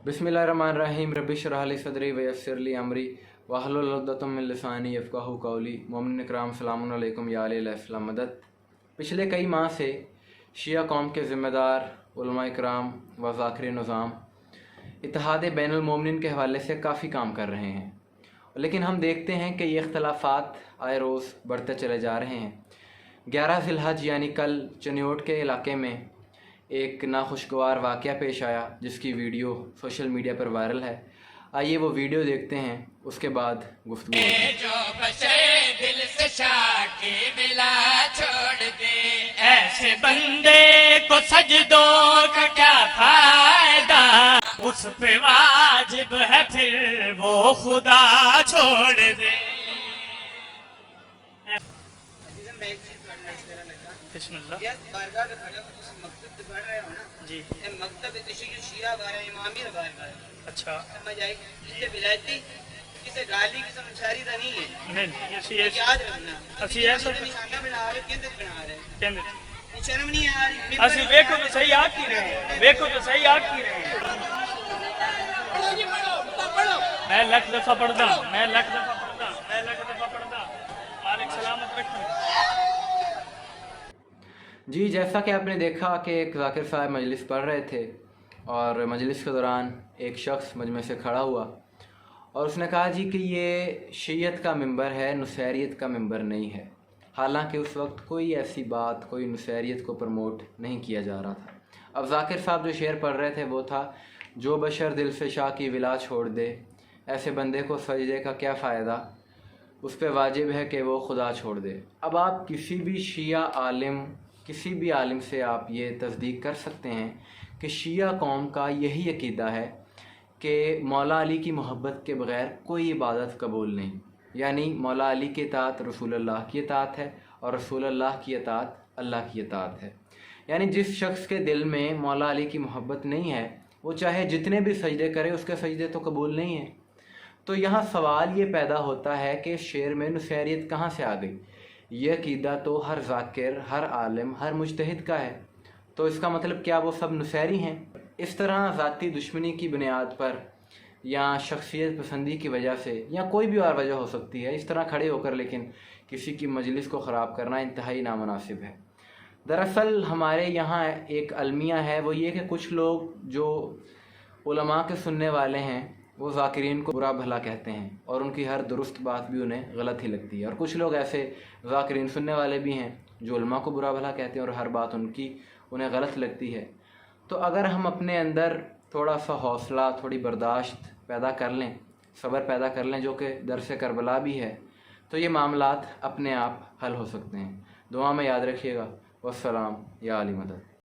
बिस्मिल्लाहिर्रहमानिर्रहीम रब्बिश रह ली सदरी वयस्सिर ली अमरी वहलुल उक़दतम मिन लिसानी यफ़क़हू क़ौली। मोमिन इकराम सलामुन अलैकुम या अहल इस्लाम मदद। पिछले कई माह से शिया कौम के ज़िम्मेदार उलमा इकराम व ज़ाकिरीन निज़ाम इत्तेहाद बैनुल मोमिनीन के हवाले से काफ़ी काम कर रहे हैं, लेकिन हम देखते हैं कि ये इख्तलाफात आए रोज़ बढ़ते चले जा रहे हैं। 11 ज़िलहज यानी कल चनियोट के इलाके में एक नाखुशगवार वाक़या पेश आया जिसकी वीडियो सोशल मीडिया पर वायरल है। आइए वो वीडियो देखते हैं, उसके बाद गुफ्तगू होती है। जो बशर दिल से शाकी मिला छोड़ दे, ऐसे बंदे को सजदों का क्या फायदा, उस पे वाजिब है फिर वो खुदा छोड़ दे। बिस्मिल्लाह जी। मकतब शिया बारे इमामी बारे अच्छा समझ आई। किसे विलायती किसे गाली किसे मुशारी दा नहीं है। नहीं याद रखना ਅਸੀਂ ऐसा निशाना बना रहे केंद्र बना रहे केंद्र शर्म नहीं आ रही। ਅਸੀਂ ਵੇਖੋ ਤਾਂ ਸਹੀ ਆ ਕੀ ਰਹੇ ਵੇਖੋ ਤਾਂ ਸਹੀ ਆ ਕੀ ਰਹੇ। मैं लख दफा पढ़दा मालिक सलामत रखे। जी, जैसा कि आपने देखा कि एक ज़ाकिर साहब मजलिस पढ़ रहे थे और मजलिस के दौरान एक शख्स मजमे से खड़ा हुआ और उसने कहा जी कि ये शियत का मिंबर है, नुसैरियत का मिंबर नहीं है। हालांकि उस वक्त कोई ऐसी बात, कोई नुसैरियत को प्रमोट नहीं किया जा रहा था। अब ज़ाकिर साहब जो शेर पढ़ रहे थे वो था, जो बशर दिल से शाह की विला छोड़ दे, ऐसे बंदे को सजदे का क्या फ़ायदा, उस पर वाजिब है कि वो खुदा छोड़ दे। अब आप किसी भी शिया आलिम, किसी भी आलिम से आप ये तस्दीक कर सकते हैं कि शिया कौम का यही अकीदा है कि मौला अली की मोहब्बत के बग़ैर कोई इबादत कबूल नहीं। यानी मौला अली की इताअत रसूलुल्लाह की इताअत है और रसूलुल्लाह की इताअत अल्लाह की इताअत है। यानी जिस शख्स के दिल में मौला अली की मोहब्बत नहीं है, वो चाहे जितने भी सजदे करे उसके सजदे तो कबूल नहीं है। तो यहाँ सवाल ये पैदा होता है कि शेर में नुसैरियत कहाँ से आ गई। ये अकीदा तो हर ज़ाकिर, हर आलिम, हर मुज्तहिद का है, तो इसका मतलब क्या वो सब नुसैरी हैं? इस तरह ज़ाती दुश्मनी की बुनियाद पर या शख्सियत पसंदी की वजह से या कोई भी और वजह हो सकती है, इस तरह खड़े होकर लेकिन किसी की मजलिस को ख़राब करना इंतहाई नामुनासिब है। दरअसल हमारे यहाँ एक अलमिया है, वो ये कि कुछ लोग जो उलमा के सुनने वाले हैं वो ज़ाकिरीन को बुरा भला कहते हैं और उनकी हर दुरुस्त बात भी उन्हें गलत ही लगती है। और कुछ लोग ऐसे ज़ाकिरीन सुनने वाले भी हैं जो उलमा को बुरा भला कहते हैं और हर बात उनकी उन्हें गलत लगती है। तो अगर हम अपने अंदर थोड़ा सा हौसला, थोड़ी बर्दाश्त पैदा कर लें, सब्र पैदा कर लें, जो कि दरस करबला भी है, तो ये मामलात अपने आप हल हो सकते हैं। दुआ में याद रखिएगा। वस्सलाम या अली मदद।